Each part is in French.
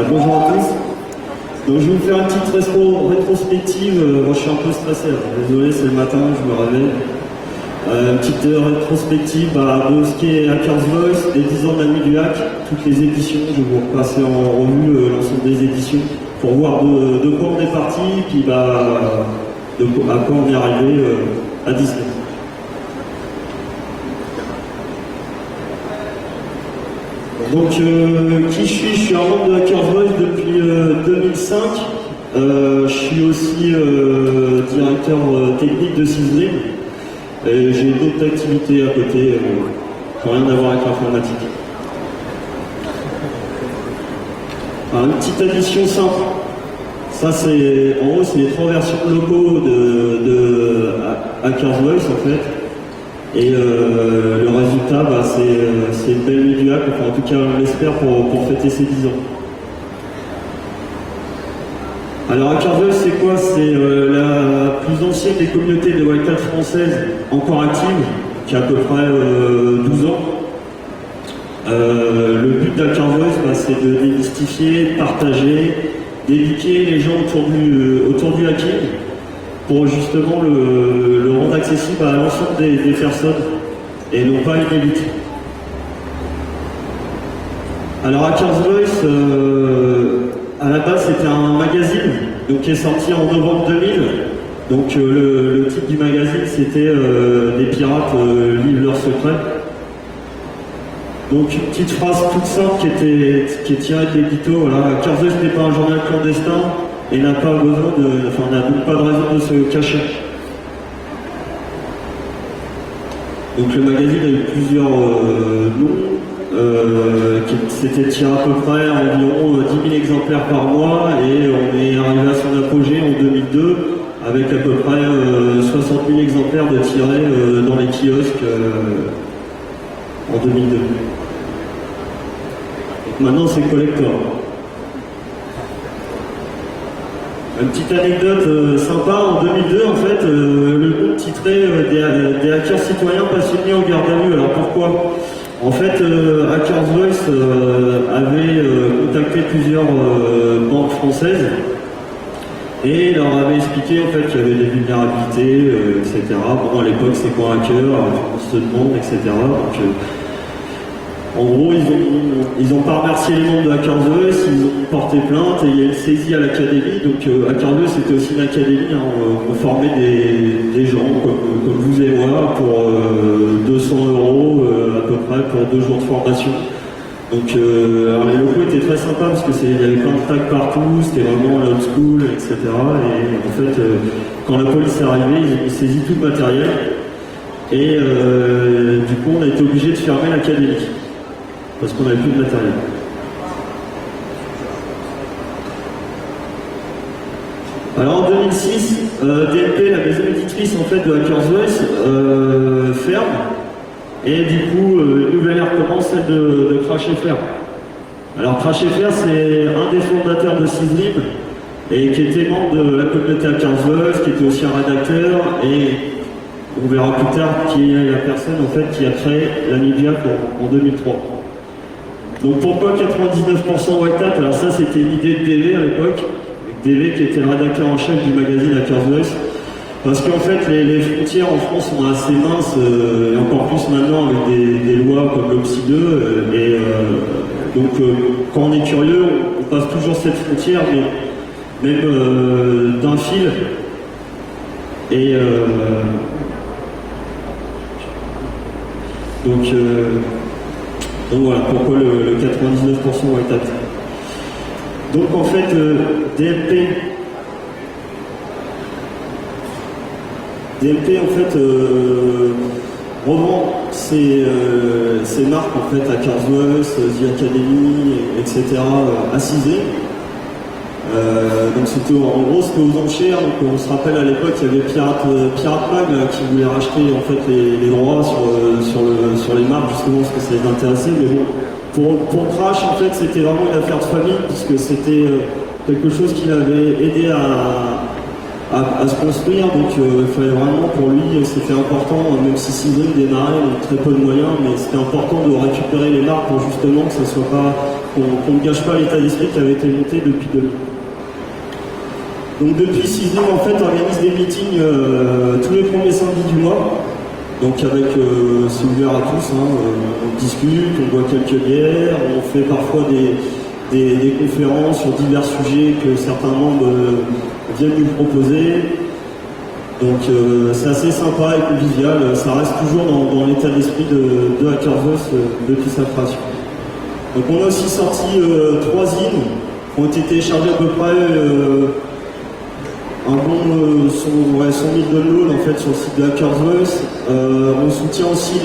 Bonjour à tous. Donc je vais vous faire une petite rétrospective. Moi je suis un peu stressé, désolé, c'est le matin, je me réveille. Une petite rétrospective de ce qui est Hackers Voice, les 10 ans de la nuit du hack, toutes les éditions. Je vais vous repasser en revue l'ensemble des éditions pour voir de quoi on est parti, puis à quoi on est arrivé à Disney. Donc, qui je suis? Je suis un membre de Hackers Voice depuis 2005. Je suis aussi directeur technique de Sysdream. Et j'ai d'autres activités à côté qui n'ont rien à voir avec l'informatique. Une petite addition simple. Ça, c'est en gros, c'est les 3 versions locaux de Hackers Voice en fait. Et le résultat, c'est une belle nuit du hack, enfin, en tout cas on l'espère pour fêter ses 10 ans. Alors Hackers Voice, c'est quoi? C'est la plus ancienne des communautés de White Hat françaises encore active, qui a à peu près 12 ans. Le but d'Hackers Voice, c'est de démystifier, partager, d'éduquer les gens autour du hacking, pour justement le rendre accessible à l'ensemble des personnes et non pas une élite. Alors Hackers Voice, à la base c'était un magazine donc, qui est sorti en novembre 2000. Donc le titre du magazine c'était des pirates livrent leurs secrets. Donc une petite phrase toute simple qui est tirée de l'édito. Voilà. Hackers Voice n'est pas un journal clandestin et n'a pas besoin n'a donc pas de raison de se cacher. Donc le magazine a eu plusieurs noms, c'était tiré à peu près environ 10 000 exemplaires par mois et on est arrivé à son apogée en 2002 avec à peu près 60 000 exemplaires de tirés dans les kiosques en 2002. Donc maintenant c'est collector. Une petite anecdote sympa, en 2002 en fait, le groupe titrait des hackers citoyens passionnés en garde à vue. Alors pourquoi? En fait, Hackers Voice avait contacté plusieurs banques françaises et leur avait expliqué en fait qu'il y avait des vulnérabilités, etc. Bon, à l'époque c'est quoi un hacker, on se demande, etc. Donc, en gros, ils ont pas remercié les membres de Hackers Voice, ils ont porté plainte et il y a une saisie à l'académie. Donc Hackers Voice c'était aussi une académie, hein, on formait des gens comme vous et moi pour 200 € à peu près pour 2 jours de formation. Donc alors les locaux étaient très sympas parce que il y avait plein de tags partout, c'était vraiment l'old school, etc. Et en fait, quand la police est arrivée, ils ont saisi tout le matériel et du coup on a été obligé de fermer l'académie. Parce qu'on n'avait plus de matériel. Alors en 2006, DLP, la maison éditrice en fait de Hackers Voice, ferme. Et du coup, une nouvelle ère commence, celle de CrashFR. Alors CrashFR, c'est un des fondateurs de Sysdream et qui était membre de la communauté Hackers Voice, qui était aussi un rédacteur et on verra plus tard qui est la personne en fait qui a créé la Nvidia en 2003. Donc pourquoi 99% White Hat? Alors ça c'était l'idée de DV à l'époque, DV qui était le rédacteur en chef du magazine Hackers Voice, parce qu'en fait les frontières en France sont assez minces, et encore plus maintenant avec des lois comme l'OPSI 2, et donc quand on est curieux, on passe toujours cette frontière, mais même d'un fil, et donc voilà, pourquoi le 99% White Hat. Donc en fait, DLP en fait revend ses marques en fait à Hackers Voice, The Academy, etc. à Sysdream. Donc c'était en gros c'était aux enchères, donc on se rappelle à l'époque il y avait Pirate Mag là, qui voulait racheter en fait les droits sur les marques justement parce que ça les intéressait, mais bon pour Crash en fait c'était vraiment une affaire de famille puisque c'était quelque chose qui l'avait aidé à se construire, donc il fallait vraiment pour lui, c'était important, même si Sysdream démarrait avec très peu de moyens, mais c'était important de récupérer les marques pour justement que ça soit pas qu'on ne gâche pas l'état d'esprit qui avait été monté depuis 2000. Donc depuis 6 ans, en fait, on organise des meetings tous les premiers samedis du mois. Donc avec, c'est ouvert à tous, hein, on discute, on boit quelques bières, on fait parfois des conférences sur divers sujets que certains membres viennent nous proposer. Donc c'est assez sympa et convivial, ça reste toujours dans l'état d'esprit de Hackerverse depuis sa création. Donc on a aussi sorti 3 zines qui ont été téléchargés à peu près un bon 100 000 downloads en fait sur le site de Hackerverse. On soutient aussi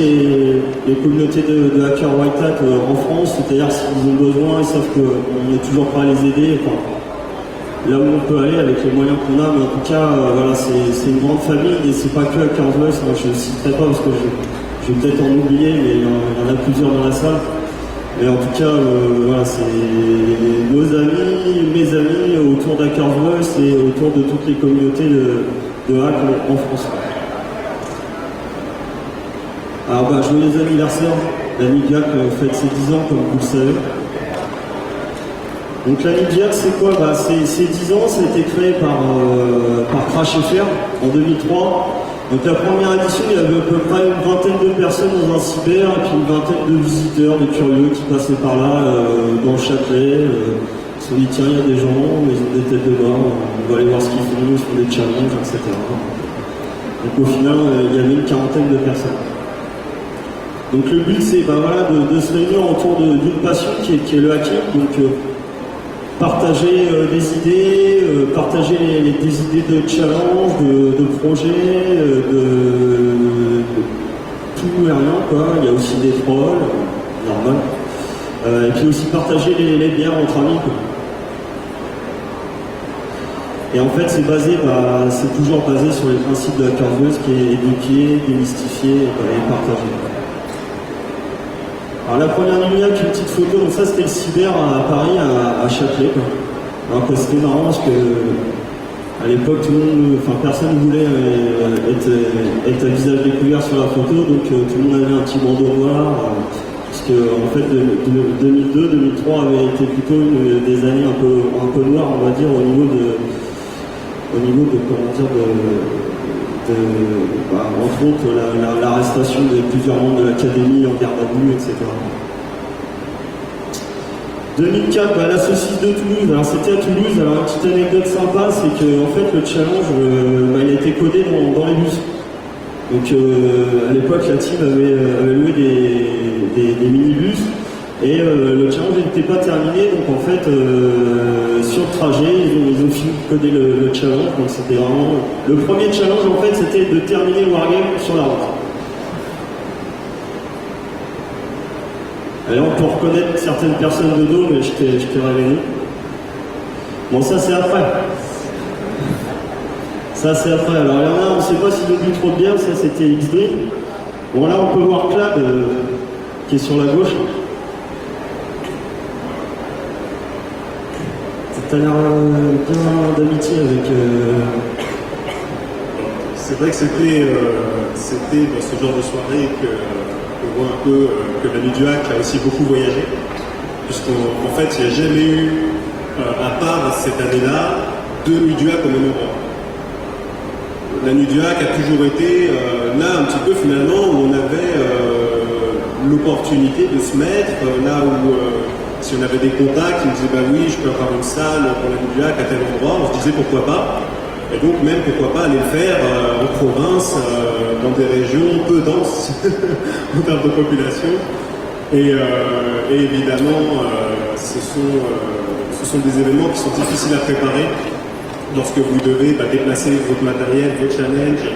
les communautés de Hacker White Hat en France, c'est-à-dire s'ils ont besoin, ils savent qu'on est toujours prêt à les aider. Enfin, là où on peut aller avec les moyens qu'on a, mais en tout cas, voilà, c'est une grande famille et c'est pas que Hackerverse. Moi, je ne citerai pas parce que je vais peut-être en oublier, mais il y en a plusieurs dans la salle. Mais en tout cas, voilà, c'est nos amis, mes amis autour d'Hackerverse et autour de toutes les communautés de hack en France. Alors, joyeux anniversaire, la Nidiac fête ses 10 ans, comme vous le savez. Donc la Nidiac, c'est quoi? C'est 10 ans, ça a été créé par CrashFR en 2003. Donc la première édition, il y avait à peu près une vingtaine de personnes dans un cyber et puis une vingtaine de visiteurs, de curieux qui passaient par là dans le Châtelet. Ils se sont dit tiens, il y a des gens, ils ont des têtes de mort, on va aller voir ce qu'ils font, ils font des challenges, etc. Donc au final, il y avait une quarantaine de personnes. Donc le but, c'est voilà, de se réunir autour d'une passion qui est le hacking. Donc partager des idées, partager des idées de challenge, de projets, de tout et rien, quoi. Il y a aussi des trolls, normal. Et puis aussi partager les bières entre amis, quoi. Et en fait, c'est toujours basé sur les principes de Hackerverse qui est éduqué, démystifié et partagé. Alors la première lumière, une petite photo, donc ça c'était le cyber à Paris, à Châtelet, quoi. Alors que c'était marrant parce que à l'époque tout le monde, personne ne voulait être à visage découvert sur la photo, donc tout le monde avait un petit bandeau noir, parce que en fait 2002-2003 avait été plutôt des années un peu noires, on va dire, au niveau de comment dire entre autres l'arrestation de plusieurs membres de l'académie en garde à vue, etc. 2004, la saucisse de Toulouse. Alors c'était à Toulouse. Alors une petite anecdote sympa, c'est que en fait le challenge, il a été codé dans les bus. Donc à l'époque, la team avait loué des minibus et le challenge n'était pas terminé. Donc en fait, sur le trajet, ils ont fini de coder le challenge. Donc c'était vraiment le premier challenge. En fait, c'était de terminer le wargame sur la route. Alors on peut reconnaître certaines personnes de dos, mais je t'ai révélé. Bon, ça c'est après. Ça c'est après. Alors il y en a, on ne sait pas s'ils ont bu trop de bière, ça c'était X-Dream. Bon là on peut voir Clad qui est sur la gauche. T'as l'air bien d'amitié avec... C'est vrai que c'était dans ce genre de soirée qu'on voit un peu que la nuit du hack a aussi beaucoup voyagé. Puisqu'en fait, il n'y a jamais eu, à part cette année-là, 2 nuits du hack au même endroit. La nuit du hack a toujours été là un petit peu finalement où on avait l'opportunité de se mettre là où si on avait des contacts, ils me disaient bah oui, je peux avoir une salle pour la nuit du hack à tel endroit, on se disait pourquoi pas. Et donc même pourquoi pas aller le faire en province, dans des régions peu denses en termes de population. Et évidemment, ce sont des événements qui sont difficiles à préparer lorsque vous devez déplacer votre matériel, vos challenges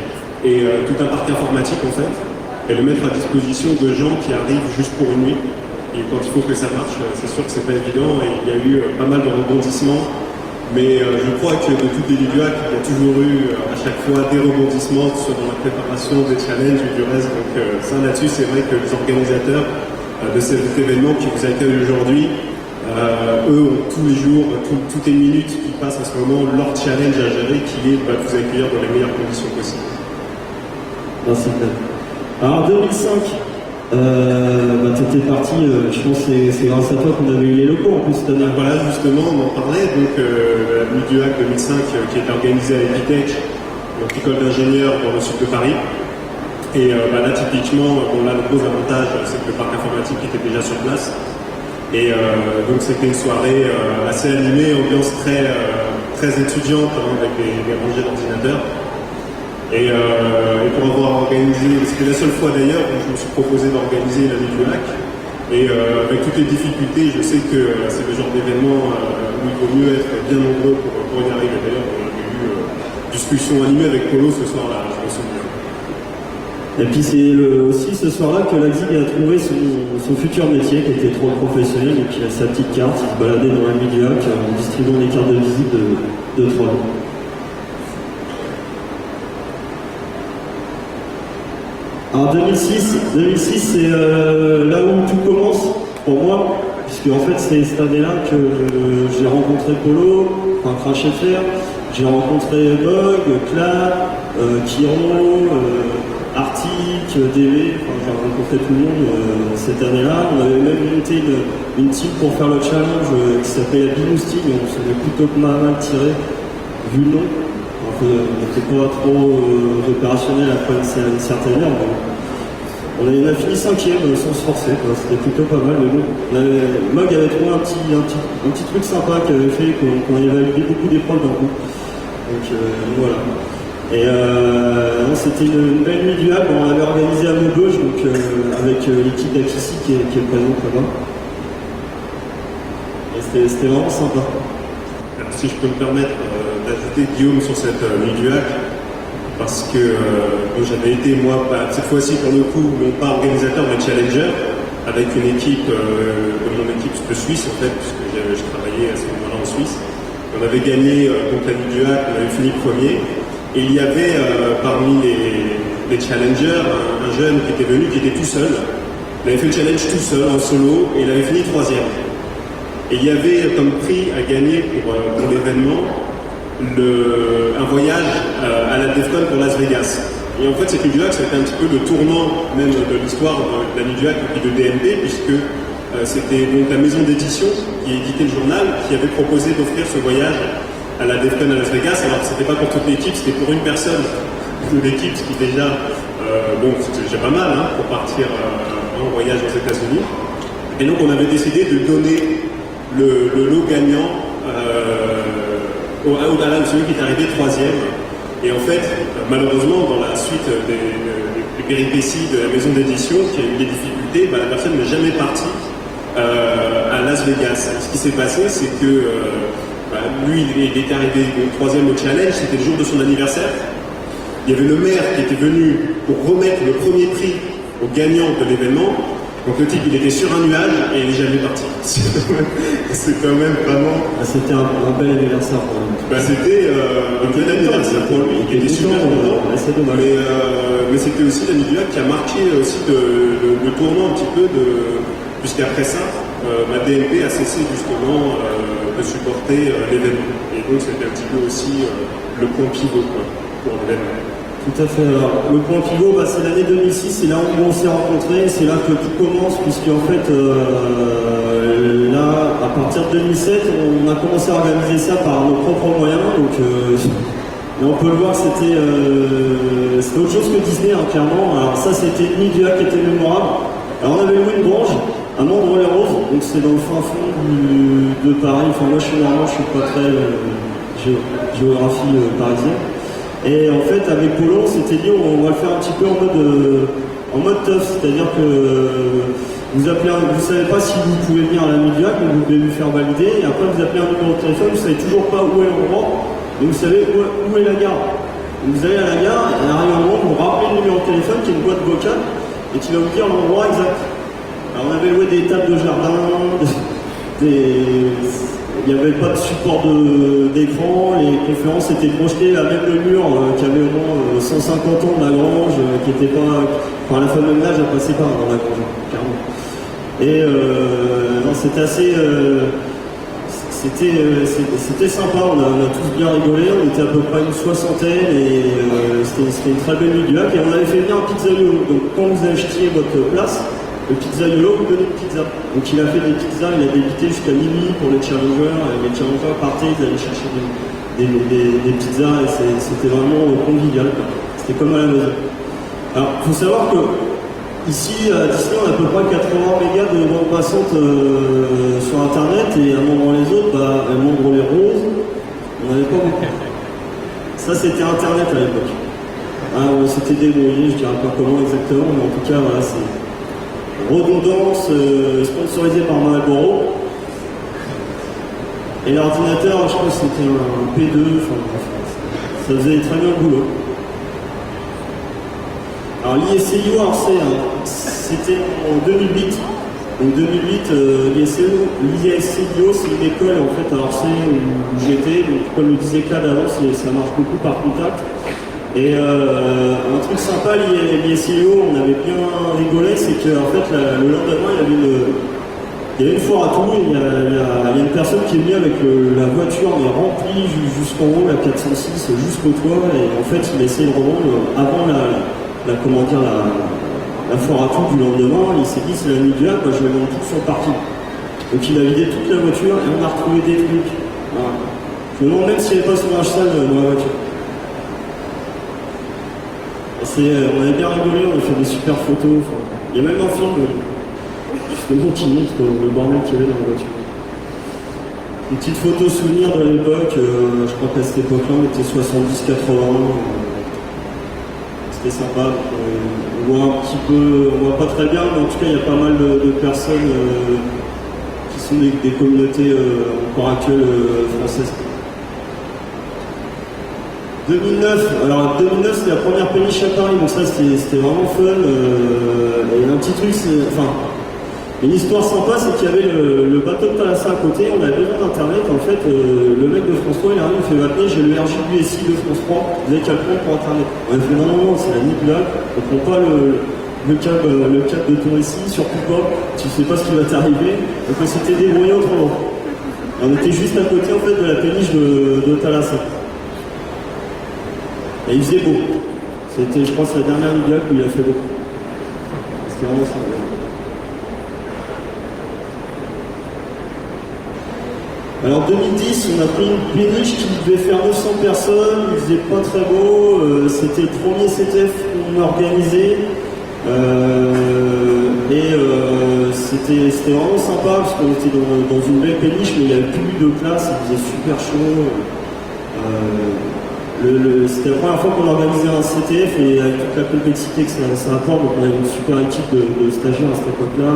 et tout un parc informatique en fait, et le mettre à disposition de gens qui arrivent juste pour une nuit. Et quand il faut que ça marche, c'est sûr que c'est pas évident et il y a eu pas mal de rebondissements. Mais je crois que de toutes les nuits du hack, il y a toujours eu à chaque fois des rebondissements, soit dans la préparation des challenges ou du reste. Donc ça là-dessus, c'est vrai que les organisateurs de cet événement qui vous accueillent aujourd'hui, eux ont tous les jours, toutes les minutes qui passent en ce moment, leur challenge à gérer qui est de vous accueillir dans les meilleures conditions possibles. Merci. Alors 2005, T'étais parti, je pense que c'est grâce à toi qu'on avait eu les locaux en plus cette année. Voilà, justement, on en parlait, donc la Nuit du Hack 2005 qui est organisée à Epitech, donc l'école d'ingénieurs dans le sud de Paris. Et là, typiquement, là, le gros avantage, c'est que le parc informatique était déjà sur place. Et donc, c'était une soirée assez animée, ambiance très étudiante, avec des rangées d'ordinateurs. Et pour avoir organisé, c'était la seule fois d'ailleurs où je me suis proposé d'organiser la Nuit du Hack. Et avec toutes les difficultés, je sais que c'est le genre d'événement où il vaut mieux être bien nombreux pour y arriver. D'ailleurs, on avait eu discussion animée avec Polo ce soir-là, je me souviens. Et puis c'est aussi ce soir-là que Laxig a trouvé son futur métier, qui était trop professionnel, et puis il a sa petite carte, il se baladait dans la Nuit du Hack en distribuant des cartes de visite de Troll. Alors 2006 c'est là où tout commence pour moi, puisque en fait c'est cette année-là que j'ai rencontré Polo, enfin Crash FR, j'ai rencontré Bug, Cla, Kiro, Arctic, DV, enfin j'ai rencontré tout le monde cette année-là. On avait même monté une team pour faire le challenge qui s'appelait la Binousting, on s'en est plutôt mal tiré, vu le nom. On n'était pas trop opérationnel après une certaine heure. On a fini 5ème sans se forcer, c'était plutôt pas mal. Mais bon, Mog avait trouvé un petit truc sympa qui avait fait qu'on avait validé beaucoup d'épreuves d'un coup. Donc voilà. Et c'était une belle nuit du Hack, on l'avait organisé à Maubeuge, donc avec l'équipe d'Akissi qui est présente là-bas. Et c'était vraiment sympa. Alors, si je peux me permettre d'ajouter Guillaume sur cette nuit du Hack, parce que j'avais été moi, cette fois-ci pour le coup, non pas organisateur mais challenger, avec une équipe de mon équipe de Suisse en fait, puisque je travaillais à ce moment-là en Suisse. On avait gagné donc la nuit du Hack, on avait fini premier. Et il y avait parmi les challengers un jeune qui était venu, qui était tout seul. Il avait fait le challenge tout seul, en solo, et il avait fini 3ème. Et il y avait comme prix à gagner pour l'événement un voyage à la Defcon pour Las Vegas. Et en fait, cette nuit du Hack, c'était un petit peu le tournant même de l'histoire de la nuit du Hack et de DNP, puisque c'était donc la maison d'édition qui éditait le journal qui avait proposé d'offrir ce voyage à la Defcon à Las Vegas. Alors c'était pas pour toute l'équipe, c'était pour une personne de l'équipe, ce qui déjà, c'était déjà pas mal pour partir en voyage aux États-Unis. Et donc on avait décidé de donner le lot gagnant à celui qui est arrivé 3ème. Et en fait, malheureusement, dans la suite des péripéties de la maison d'édition, qui a eu des difficultés, la personne n'est jamais partie à Las Vegas. Ce qui s'est passé, c'est que lui, il était arrivé 3ème au challenge, c'était le jour de son anniversaire. Il y avait le maire qui était venu pour remettre le premier prix au gagnant de l'événement. Donc le type, il était sur un nuage et il n'est jamais parti. C'est quand même vraiment... C'était un bel anniversaire pour lui. C'était un bon anniversaire pour lui, il était super content. Mais c'était aussi la nuit du Hack qui a marqué aussi le tournant un petit peu puisqu'après ça, ma DNP a cessé justement de supporter l'événement. Et donc c'était un petit peu aussi le point pivot pour l'événement. Tout à fait. Alors, le point pivot, c'est l'année 2006, c'est là où on s'est rencontrés, c'est là que tout commence, puisque en fait, là, à partir de 2007, on a commencé à organiser ça par nos propres moyens. Donc, et on peut le voir, c'était autre chose que Disney, clairement. Alors ça, c'était une nuit du Hack qui était mémorable. Alors on avait loué une grange à Mandre-les-Roses, donc c'est dans le fin fond de Paris. Enfin, moi, je suis pas très géographie parisienne. Et en fait, avec Polo, on s'était dit, on va le faire un petit peu en mode tough, c'est-à-dire que vous savez pas si vous pouvez venir à la nuit du Hack, donc vous devez vous faire valider, et après vous appelez un numéro de téléphone, vous savez toujours pas où est l'endroit, mais vous savez où est la gare. Donc vous allez à la gare, et arrive un moment, vous rappelez le numéro de téléphone, qui est une boîte vocale, et qui va vous dire l'endroit exact. Alors on avait loué des tables de jardin, il n'y avait pas de support d'écran, les conférences étaient projetées à même le mur qui avait au moins 150 ans de la grange, qui n'était pas. Enfin, la femme de ménage a passé par dans la grange, carrément. Et c'était assez. C'était sympa, on a tous bien rigolé, on était à peu près une soixantaine et c'était une très belle nuit du Hack. Et on avait fait venir un Pizzaio, donc quand vous achetiez votre place, le pizzaiolo vous donnait une pizza. Donc il a fait des pizzas, il a débité jusqu'à minuit pour les challengers, et les challengers partaient, ils allaient chercher des pizzas, et c'était vraiment convivial, quoi. C'était comme à la maison. Alors, il faut savoir que ici, à Disney, on a à peu près 80 mégas de bande passante sur Internet, et à un moment les autres, à un moment les roses, on n'avait pas beaucoup. Ça, c'était Internet à l'époque. On s'était débrouillé, je dirais pas comment exactement, mais en tout cas, voilà, c'est redondance, sponsorisé par Marlboro. Et l'ordinateur, je crois que c'était un P2, enfin, ça faisait très bien le boulot. Alors l'ISCIO à Orsay, c'était en 2008. Donc 2008, l'ISCIO, c'est une école en fait à Orsay où j'étais. Donc comme le disait Claude avant, ça marche beaucoup par contact. Et un truc sympa, l'ISCIO, on avait bien rigolé, c'est qu'en fait le lendemain, il y avait une foire à tout, il y a une personne qui est venue avec la voiture mais remplie jusqu'en haut, la 406, jusqu'au toit, et en fait il a essayé de revendre avant la foire à tout du lendemain. Il s'est dit c'est la nuit du lac, je vais vendre tout sur le parking. Donc il a vidé toute la voiture et on a retrouvé des trucs. Voilà. Je me demande même s'il n'y avait pas son sale dans la voiture. On avait bien rigolé, on a fait des super photos. Il y a même un film justement qui montre le bordel qu'il y avait dans la voiture. Une petite photo souvenir de l'époque, je crois qu'à cette époque-là on était 70-80. C'était sympa, on voit un petit peu, on voit pas très bien, mais en tout cas il y a pas mal de personnes qui sont des communautés encore actuelles françaises. 2009, alors 2009 c'était la première péniche à Paris, donc ça c'était vraiment fun. Et un petit truc, une histoire sympa, c'est qu'il y avait le bateau de Thalassa à côté, on avait besoin d'internet, en fait le mec de France 3 il arrive, il fait maintenant j'ai le RJBSI de France 3, vous avez qu'à le prendre pour internet. On a fait non, c'est la nuit là, on prend pas le câble de ton récit, surtout pas, tu sais pas ce qui va t'arriver, donc on s'était débrouillé autrement. On était juste à côté en fait de la péniche de Thalassa. Et il faisait beau. C'était, je pense, la dernière nuit où il a fait beau. C'était vraiment ça. Alors 2010, on a pris une péniche qui devait faire 900 personnes, il faisait pas très beau, c'était le premier CTF qu'on organisait. C'était vraiment sympa parce qu'on était dans une belle péniche, mais il n'y avait plus de place, il faisait super chaud. C'était la première fois qu'on organisait un CTF et avec toute la complexité que ça apporte, donc on avait une super équipe de stagiaires à cette époque-là.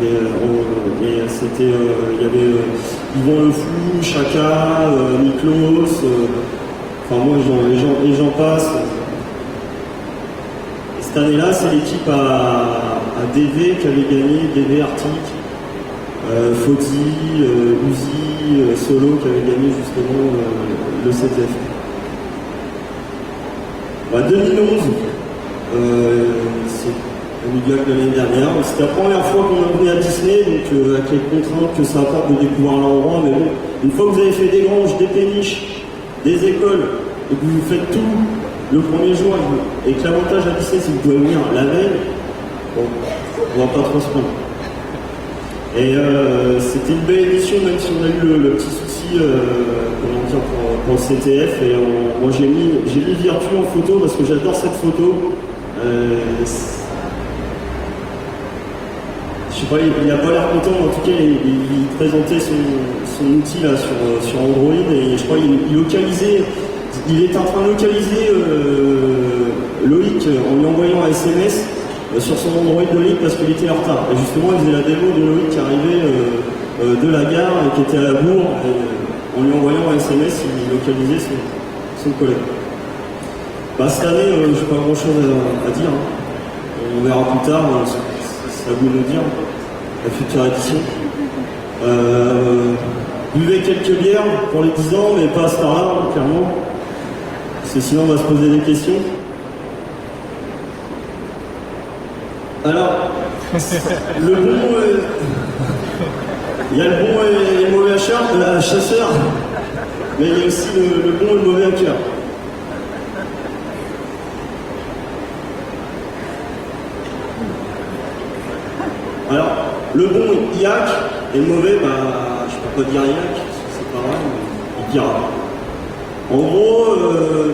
Et c'était, il y avait Yvon Le Fou, Chaka, Miklos, enfin moi les gens passent. Et cette année-là, c'est l'équipe à DV qui avait gagné, DV Arctic, Fauzi, Uzi, Solo qui avait gagné justement le CTF. 2011, c'est au milieu de l'année dernière. C'était la première fois qu'on venait à Disney, donc avec les contraintes que ça apporte de découvrir l'endroit. Mais bon, une fois que vous avez fait des granges, des péniches, des écoles, et que vous faites tout le premier jour, et que l'avantage à Disney, c'est que vous pouvez venir la veille, bon, on va pas trop se prendre. Et c'était une belle émission, même si on a eu le petit souci pour le CTF. Et moi j'ai mis Virtu en photo parce que j'adore cette photo. Je sais pas, il a pas l'air content, mais en tout cas il présentait son outil là sur Android et je crois qu'il localisait, il est en train de localiser Loïc en lui envoyant un SMS sur son Android de Loïc parce qu'il était en retard. Et justement il faisait la démo de Loïc qui arrivait de la gare et qui était à la bourre. En lui envoyant un SMS, il localisait son collègue. Cette année, je n'ai pas grand chose à dire. On verra plus tard, c'est à vous de nous dire, la future édition. Buvez quelques bières pour les 10 ans, mais pas à ce temps-là, clairement. Parce que sinon, on va se poser des questions. Alors, le bon... il y a le bon et le mauvais chasseur, mais il y a aussi le bon et le mauvais hacker. Alors, le bon, IAC, et le mauvais, bah, je peux pas dire IAC, c'est pas vrai, mais il dira. En gros,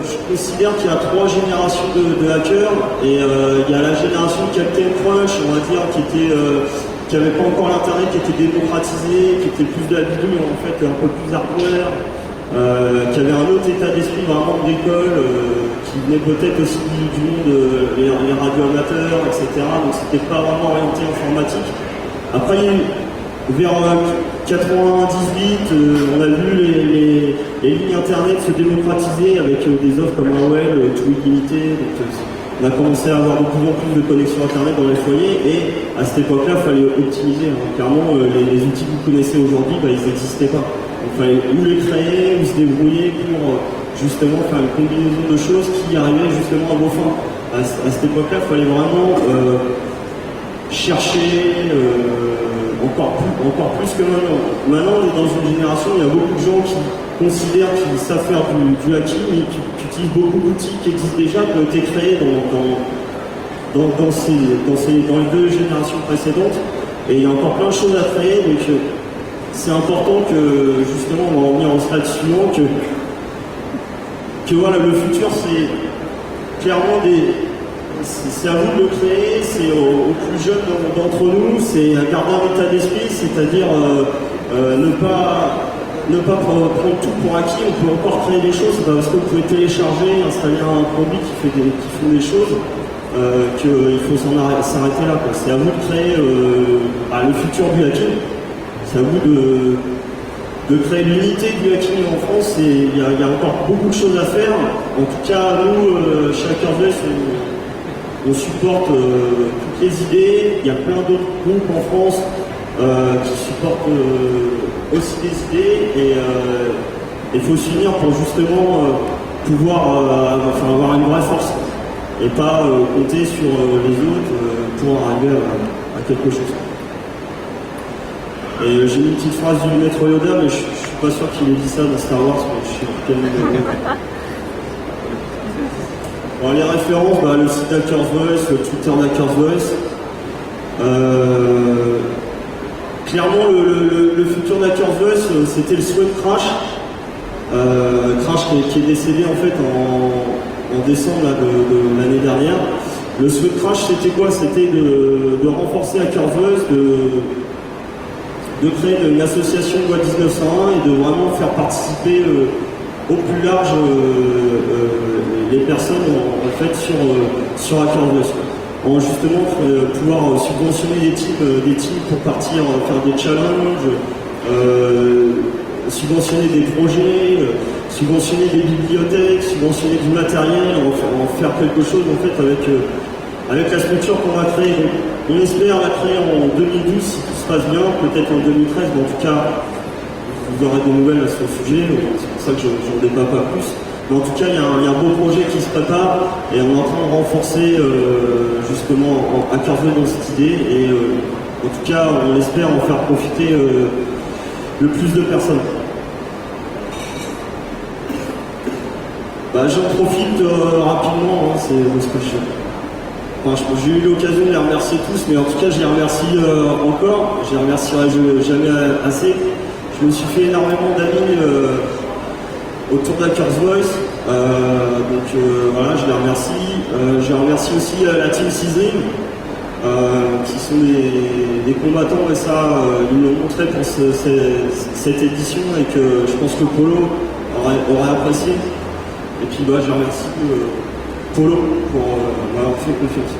je considère qu'il y a 3 générations de hackers, et il y a la génération Captain Crunch, on va dire, qui avait pas encore l'internet, qui était démocratisé, qui était plus de la bidouille, en fait, un peu plus hardware, qui avait un autre état d'esprit vraiment d'école, qui venait peut-être aussi du monde, les radioamateurs, etc. Donc c'était pas vraiment orienté informatique. Après, vers 98, on a vu les lignes internet se démocratiser avec des offres comme AOL, tout illimité. Donc, on a commencé à avoir de plus en plus de connexions internet dans les foyers et à cette époque-là, il fallait optimiser. Clairement, les outils que vous connaissez aujourd'hui, bah, ils n'existaient pas. Il fallait ou les créer, ou se débrouiller pour justement faire une combinaison de choses qui arrivaient justement à vos fins. À cette époque-là, il fallait vraiment chercher encore plus que maintenant. Maintenant, on est dans une génération, il y a beaucoup de gens qui considèrent qu'ils savent faire du hacking et qui utilisent beaucoup d'outils qui existent déjà, qui ont été créés dans les 2 générations précédentes. Et il y a encore plein de choses à créer, donc c'est important que, justement, on va en venir au stade suivant, que voilà, le futur, c'est clairement c'est à vous de le créer, c'est aux plus jeunes d'entre nous, c'est garder un état d'esprit, c'est-à-dire ne pas prendre tout pour acquis. On peut encore créer des choses, c'est pas parce que vous pouvez télécharger, installer un produit qui fait des choses, qu'il faut s'arrêter là. C'est à vous de créer le futur du hacking, c'est à vous de créer l'unité du hacking en France, et il y a encore beaucoup de choses à faire. En tout cas, nous, chez HackersVoice, on supporte toutes les idées. Il y a plein d'autres groupes en France qui supportent aussi des idées, et il faut s'unir pour justement pouvoir avoir une vraie force et pas compter sur les autres pour arriver à quelque chose. Et j'ai mis une petite phrase du maître Yoda, mais je suis pas sûr qu'il ait dit ça dans Star Wars, mais je sais quel numéro. Bon, les références, bah, le site HackersVoice, le Twitter d'HackersVoice. Clairement, le futur d'HackersVoice, c'était le souhait de Crash. Crash qui est décédé en fait en décembre là, de l'année dernière. Le souhait de Crash, c'était quoi? C'était de renforcer HackersVoice, de créer une association loi 1901 et de vraiment faire participer au plus large les personnes en fait sur HackersVoice. En justement pouvoir subventionner des teams pour partir faire des challenges, subventionner des projets, subventionner des bibliothèques, subventionner du matériel, en faire quelque chose en fait avec la structure qu'on va créer. Donc, on espère la créer en 2012 si tout se passe bien, peut-être en 2013, mais en tout cas vous aurez des nouvelles à ce sujet, c'est pour ça que je n'en débat pas plus. Mais en tout cas, il y a un beau projet qui se prépare et on est en train de renforcer justement HackersVoice dans cette idée, et en tout cas on espère en faire profiter le plus de personnes. Bah, j'en profite rapidement, c'est ce que j'ai eu l'occasion de les remercier tous, mais en tout cas je les remercie encore, je les remercierai jamais assez. Je me suis fait énormément d'amis autour d'HackersVoice, donc voilà, je les remercie. Je remercie aussi la team Season, qui sont des combattants, et ça, ils me l'ont montré pour cette édition, et que je pense que Polo aurait apprécié. Et puis bah, je remercie Polo pour m'avoir fait confiance.